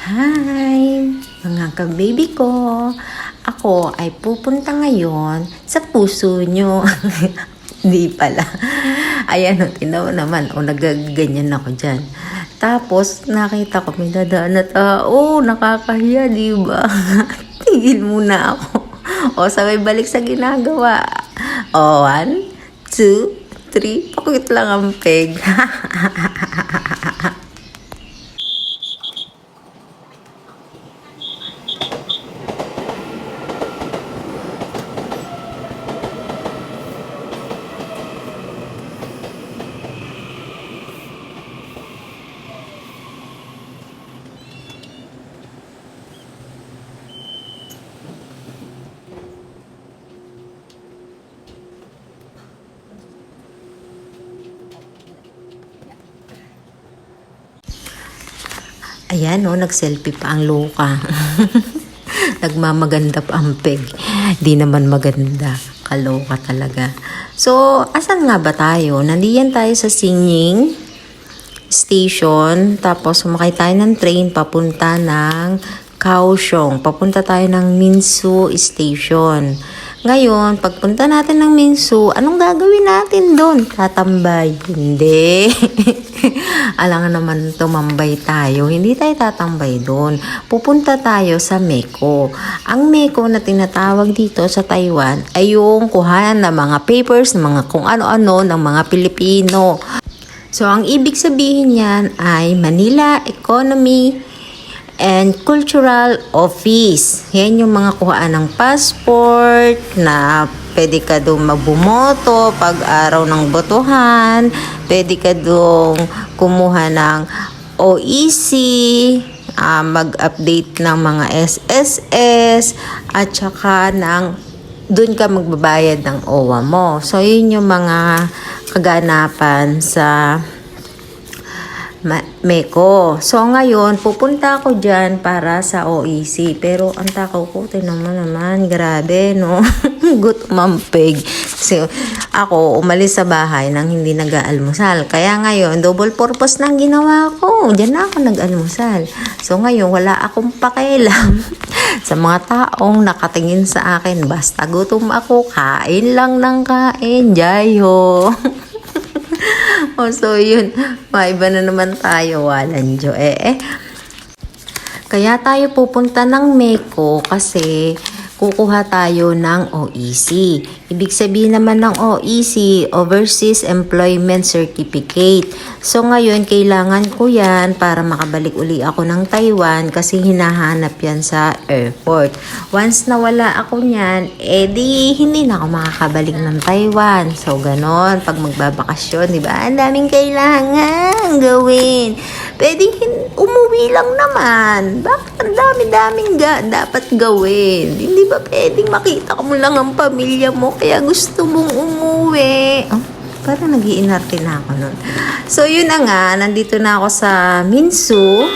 Hi, mga ka-baby ko. Ako ay pupunta ngayon sa puso nyo. Di pala. Ayan o, tinaw naman. O, nagaganyan ako dyan. Tapos, nakita ko may dadaan na tao. Nakakahiya, di ba? Tigil muna ako. O, sabay balik sa ginagawa. O, 1, 2, 3. Pakit lang ang peg. Ayan, nag-selfie pa ang loka. Nagmamaganda pa ang peg. Di naman maganda. Kaloka talaga. So, asan nga ba tayo? Nandiyan tayo sa Singing Station. Tapos, sumakay tayo ng train papunta ng Kaohsiung. Papunta tayo ng Minsu Station. Ngayon, pagpunta natin ng Minsu, anong gagawin natin doon? Tatambay? Hindi. Alangan naman tumambay tayo. Hindi tayo tatambay doon. Pupunta tayo sa Meko. Ang Meko na tinatawag dito sa Taiwan ay yung kuhanan ng mga papers, ng mga kung ano-ano ng mga Pilipino. So, ang ibig sabihin yan ay Manila Economy and Cultural Office. Yan yung mga kuhaan ng passport na pwede ka doon magbumoto pag araw ng botohan. Pwede ka doon kumuha ng OEC, mag-update ng mga SSS, at saka doon ka magbabayad ng OWA mo. So, yun yung mga kaganapan sa Meko. So, ngayon, pupunta ako dyan para sa OEC. Pero, ang takaw ko, naman, grabe, no? Gutom ang peg. Kasi, ako, umalis sa bahay nang hindi nag-aalmusal. Kaya ngayon, double purpose na ginawa ko. Diyan na ako nag-almusal. So, ngayon, wala akong pakialam sa mga taong nakatingin sa akin. Basta gutom ako, kain lang ng kain. Jayo. So, yun. Maiba na naman tayo. Walang jo. Kaya tayo pupunta ng Meko kasi kukuha tayo ng OEC. Ibig sabihin naman ng OEC, Overseas Employment Certificate. So, ngayon, kailangan ko yan para makabalik uli ako ng Taiwan kasi hinahanap yan sa airport. Once na wala ako niyan, di hindi na ako makakabalik ng Taiwan. So, ganon. Pag magbabakasyon, di ba? Ang daming kailangan gawin. Pwedeng umuwi lang naman. Bakit ang dami-daming dapat gawin? Hindi ba pwedeng makita mo lang ang pamilya mo kaya gusto mong umuwi? Oh, parang nag-iinarte na ako nun. So, yun na nga. Nandito na ako sa Minsu.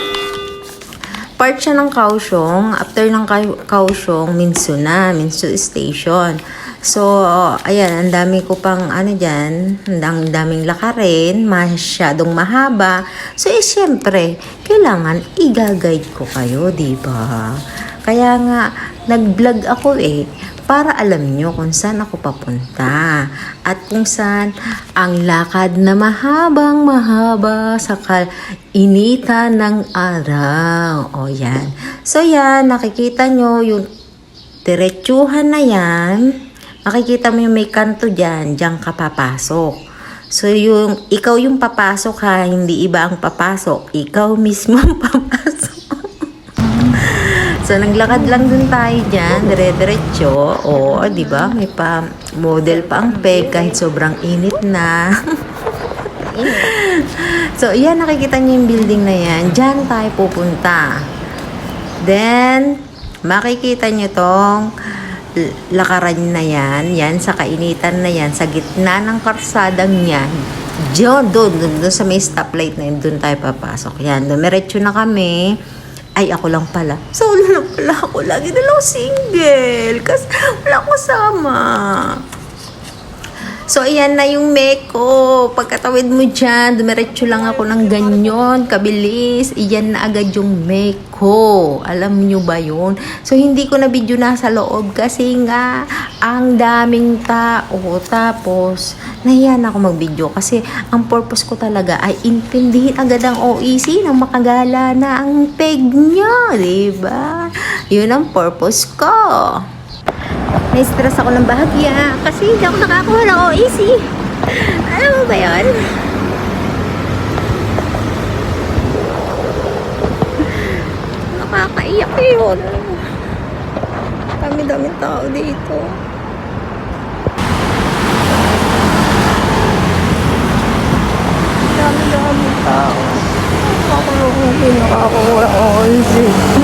Part siya ng Kaohsiung. After ng Kaohsiung, Minsu na. Minsu Station. So, ayan, ang dami ko pang dyan, ang daming lakarin, masyadong mahaba. So, syempre, kailangan i-guide ko kayo, diba? Kaya nga, nag-vlog ako para alam nyo kung saan ako papunta. At kung saan ang lakad na mahabang mahaba sa kainitan ng araw. O, yan. So, yan, nakikita nyo yung diretsuhan na yan. Makikita mo yung may kanto dyan ka papasok. So, ikaw yung papasok ha, hindi iba ang papasok. Ikaw mismo ang papasok. So, naglakad lang dun tayo dyan, dire-diretso. O, di ba? May model pa ang peg kahit sobrang init na. So, yan, nakikita niyo yung building na yan. Dyan tayo pupunta. Then, makikita niyo tong lakaran na yan sa kainitan na yan, sa gitna ng karsadang yan, doon sa may stoplight na yun, doon tayo papasok. Yan, dumiretso na kami. Ay, ako lang pala. Solo na pala ako. Lagi na lang single. Kasi wala akong kasama. So, ayan na yung meko. Pagkatawid mo dyan, dumiretso lang ako ng ganyan, kabilis. Iyan na agad yung meko. Alam nyo ba yun? So, hindi ko na video nasa loob kasi nga, ang daming tao. Tapos, nahiyan ako mag-video kasi ang purpose ko talaga ay intindihin agad ang OEC na makagala na ang peg niya. Diba? Yun ang purpose ko. Na-stress ako ng bahagya kasi hindi ako nakakuha ng OEC. Alam mo ba yun? Nakakaiyak yun. Dami-daming tao dito. Dami-daming tao. Ako lang hindi nakakuha ng OEC.